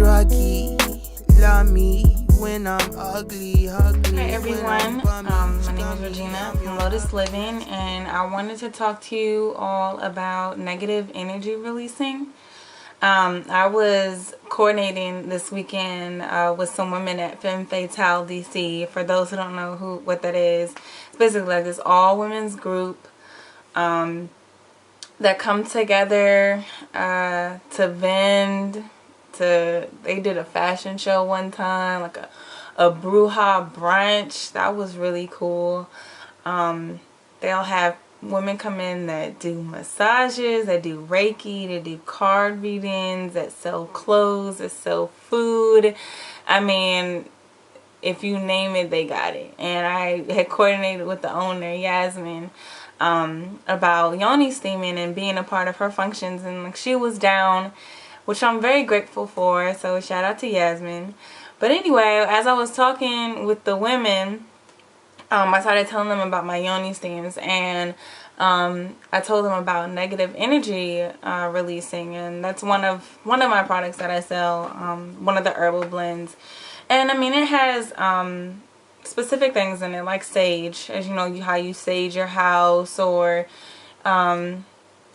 druggy. Love me when I'm ugly. Hi everyone, my name is Regina from Lotus Living, and I wanted to talk to you all about negative energy releasing. I was coordinating this weekend with some women at Femme Fatale DC. For those who don't know what that is, it's basically like this all women's group that come together to vend. They did a fashion show one time, like a bruja brunch. That was really cool. They'll have women come in that do massages, that do Reiki, that do card readings, that sell clothes, that sell food. I mean, if you name it, they got it. And I had coordinated with the owner, Yasmin, about yoni steaming and being a part of her functions, and like, she was down, which I'm very grateful for. So shout out to Yasmin. But anyway, as I was talking with the women, I started telling them about my yoni steams, and I told them about negative energy releasing, and that's one of my products that I sell, one of the herbal blends. And I mean, it has specific things in it, like sage, as you know, how you sage your house, or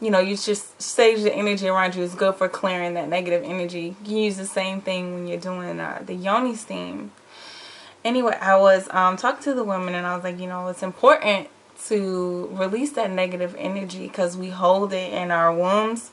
you know, you just sage the energy around you. Is good for clearing that negative energy. You can use the same thing when you're doing the yoni steam. Anyway, I was talking to the women, and I was like, you know, it's important to release that negative energy because we hold it in our wombs.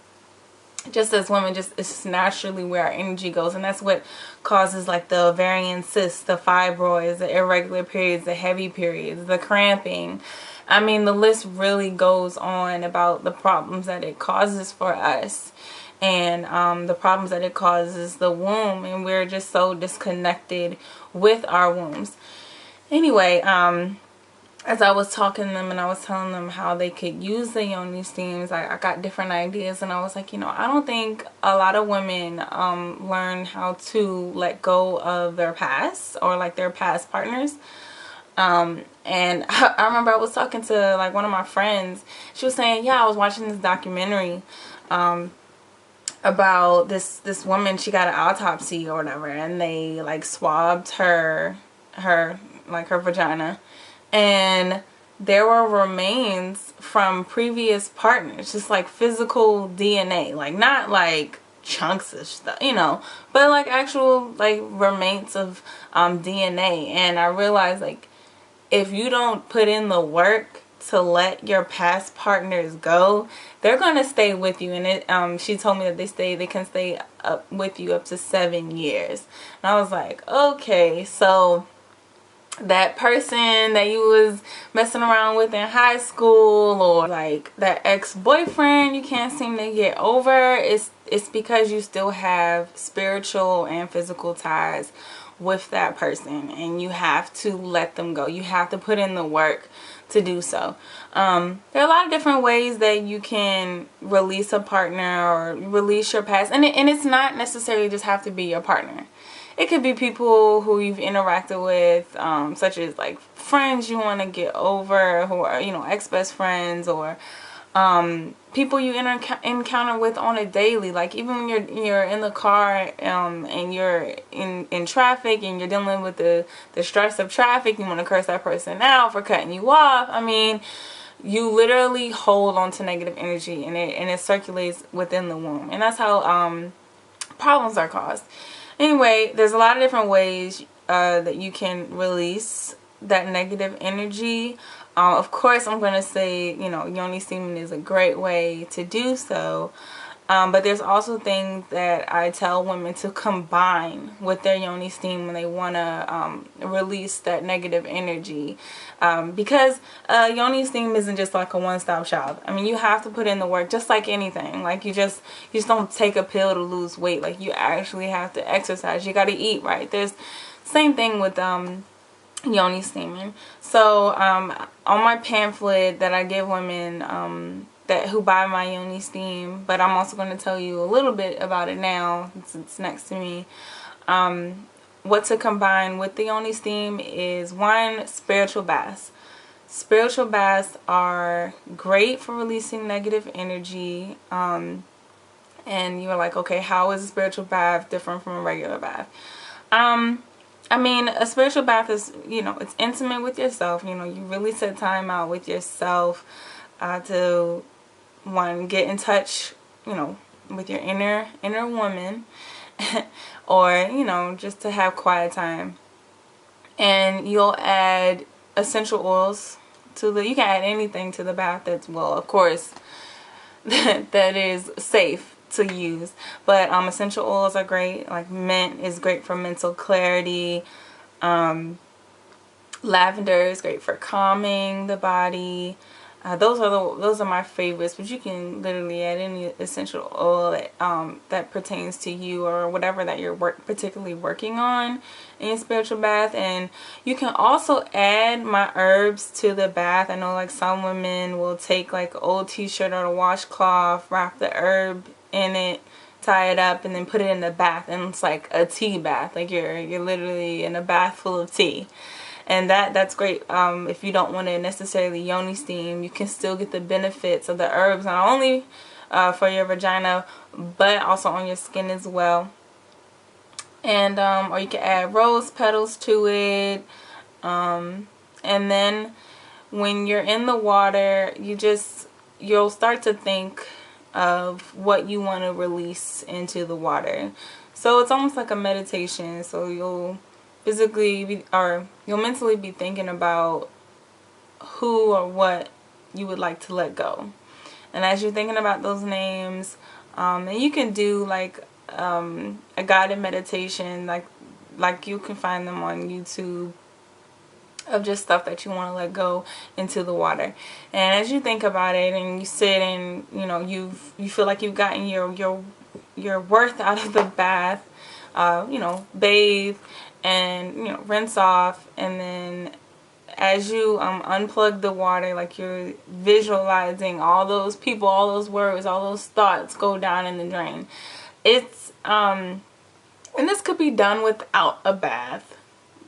Just as women, it's naturally where our energy goes, and that's what causes like the ovarian cysts, the fibroids, the irregular periods, the heavy periods, the cramping. I mean, the list really goes on about the problems that it causes for us, and the problems that it causes the womb, and we're just so disconnected with our wombs. Anyway, as I was talking to them and I was telling them how they could use the yoni steams, I got different ideas, and I was like, you know, I don't think a lot of women learn how to let go of their past, or like their past partners. And I remember I was talking to like one of my friends. She was saying, yeah, I was watching this documentary about this woman. She got an autopsy or whatever, and they like swabbed her vagina, and there were remains from previous partners, just like physical DNA, like not like chunks of stuff, you know, but like actual like remains of DNA. And I realized, like, if you don't put in the work to let your past partners go, they're gonna stay with you. And she told me that they can stay up with you up to 7 years. And I was like, okay, so that person that you was messing around with in high school, or like that ex-boyfriend you can't seem to get over, it's because you still have spiritual and physical ties with that person, and you have to let them go. You have to put in the work to do so. There are a lot of different ways that you can release a partner or release your past, and it's not necessarily just have to be your partner. It could be people who you've interacted with, such as like friends you want to get over, who are, you know, ex-best friends, or people you encounter with on a daily. Like even when you're in the car and you're in traffic and you're dealing with the stress of traffic, you want to curse that person out for cutting you off. I mean, you literally hold on to negative energy, and it circulates within the womb, and that's how problems are caused. Anyway, there's a lot of different ways that you can release that negative energy. Of course, I'm going to say, you know, yoni steaming is a great way to do so. But there's also things that I tell women to combine with their yoni steam when they want to release that negative energy. Because yoni steam isn't just like a one-stop shop. I mean, you have to put in the work, just like anything. Like you just don't take a pill to lose weight. Like you actually have to exercise. You got to eat right. There's same thing with yoni steaming. So on my pamphlet that I give women who buy my yoni steam, but I'm also going to tell you a little bit about it now since it's next to me. What to combine with the yoni steam is, one, spiritual baths. Spiritual baths are great for releasing negative energy. and you were like, okay, how is a spiritual bath different from a regular bath? I mean, a spiritual bath is, you know, it's intimate with yourself. You know, you really set time out with yourself to, one, get in touch, you know, with your inner woman, or, you know, just to have quiet time. And you'll add essential oils to the, you can add anything to the bath that's, well, of course, that is safe to use. But essential oils are great. Like mint is great for mental clarity. Lavender is great for calming the body. Those are my favorites, but you can literally add any essential oil that pertains to you or whatever that you're particularly working on in your spiritual bath. And you can also add my herbs to the bath. I know like some women will take like an old t-shirt or a washcloth, wrap the herb in it, tie it up, and then put it in the bath, and it's like a tea bath. Like you're literally in a bath full of tea. And that's great. If you don't want to necessarily yoni steam, you can still get the benefits of the herbs, not only for your vagina, but also on your skin as well. And or you can add rose petals to it. And then when you're in the water, you'll start to think of what you want to release into the water. So it's almost like a meditation. So you'll you'll mentally be thinking about who or what you would like to let go. And as you're thinking about those names, and you can do like a guided meditation, like you can find them on YouTube, of just stuff that you want to let go into the water. And as you think about it and you sit and, you know, you feel like you've gotten your worth out of the bath, you know, bathe and, you know, rinse off, and then as you unplug the water, like you're visualizing all those people, all those words, all those thoughts go down in the drain. It's and this could be done without a bath,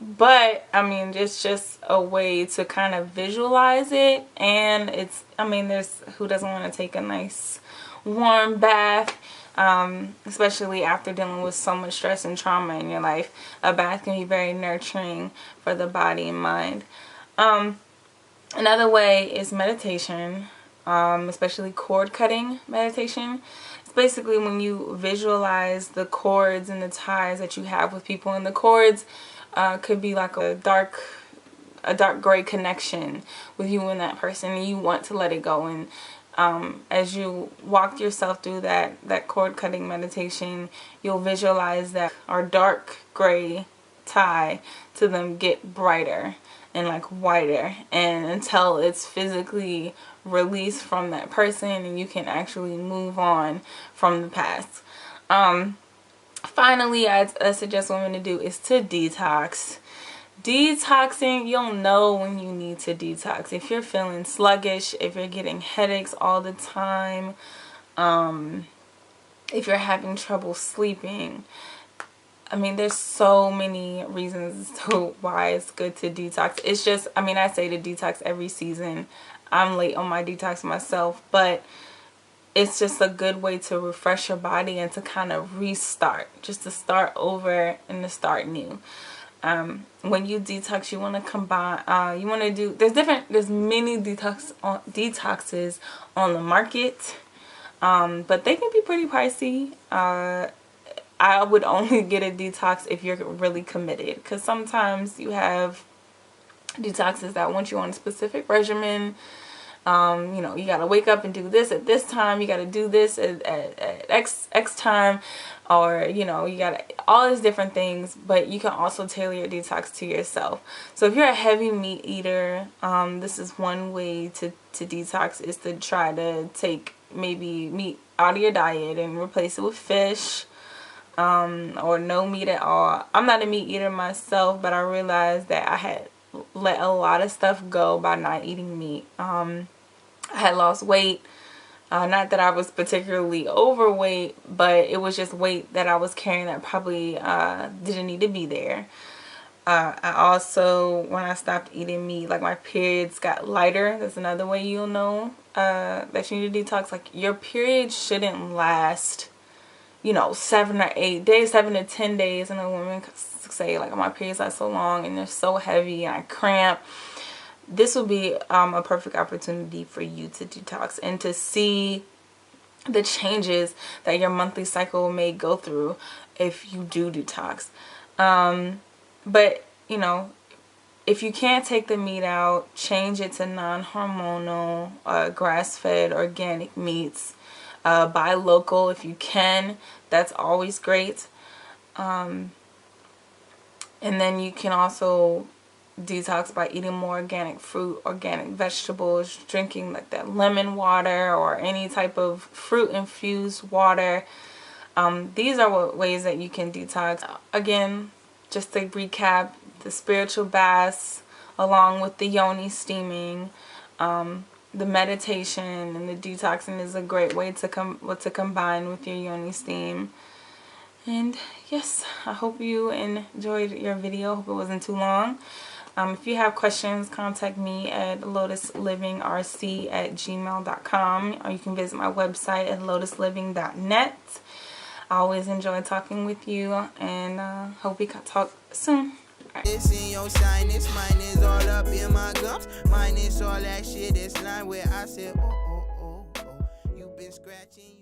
but I mean, it's just a way to kind of visualize it. And it's, I mean, there's who doesn't want to take a nice warm bath, especially after dealing with so much stress and trauma in your life. A bath can be very nurturing for the body and mind. Another way is meditation, especially cord cutting meditation. It's basically when you visualize the cords and the ties that you have with people, and the cords could be like a dark gray connection with you and that person, and you want to let it go. And as you walk yourself through that cord cutting meditation, you'll visualize that our dark gray tie to them get brighter and like whiter, and until it's physically released from that person and you can actually move on from the past. Finally, I suggest women to do is to detox. Detoxing, you'll know when you need to detox. If you're feeling sluggish, if you're getting headaches all the time, if you're having trouble sleeping, I mean, there's so many reasons to why it's good to detox. It's just, I mean, I say to detox every season. I'm late on my detox myself, but it's just a good way to refresh your body and to kind of restart, just to start over and to start new. When you detox, you want to combine, you want to do, there's many detoxes on the market, but they can be pretty pricey. I would only get a detox if you're really committed, because sometimes you have detoxes that want you on a specific regimen. You know, you got to wake up and do this at this time. You got to do this at X time, or, you know, you got all these different things, but you can also tailor your detox to yourself. So if you're a heavy meat eater, this is one way to detox, is to try to take maybe meat out of your diet and replace it with fish. Or no meat at all. I'm not a meat eater myself, but I realized that I had let a lot of stuff go by not eating meat. I had lost weight. Not that I was particularly overweight, but it was just weight that I was carrying that probably didn't need to be there. I also, when I stopped eating meat, like my periods got lighter. That's another way you'll know that you need to detox. Like your periods shouldn't last you know, 7 or 8 days, 7 to 10 days, and a woman say like, my periods are so long and they're so heavy and I cramp, this will be a perfect opportunity for you to detox and to see the changes that your monthly cycle may go through if you do detox. But you know, if you can't take the meat out, change it to non-hormonal, grass-fed, organic meats. Buy local if you can. That's always great. And then you can also detox by eating more organic fruit, organic vegetables, drinking like that lemon water or any type of fruit infused water. These are ways that you can detox. Again, just to recap, the spiritual baths along with the yoni steaming, the meditation and the detoxing is a great way to combine with your yoni steam. And yes, I hope you enjoyed your video. Hope it wasn't too long. If you have questions, contact me at lotuslivingrc@gmail.com, or you can visit my website at lotusliving.net. I always enjoy talking with you, and hope we can talk soon. Right. It's in your sinus, mine is all up in my gums. Mine is all that shit, it's line where I said, oh, oh, oh, oh. You've been scratching.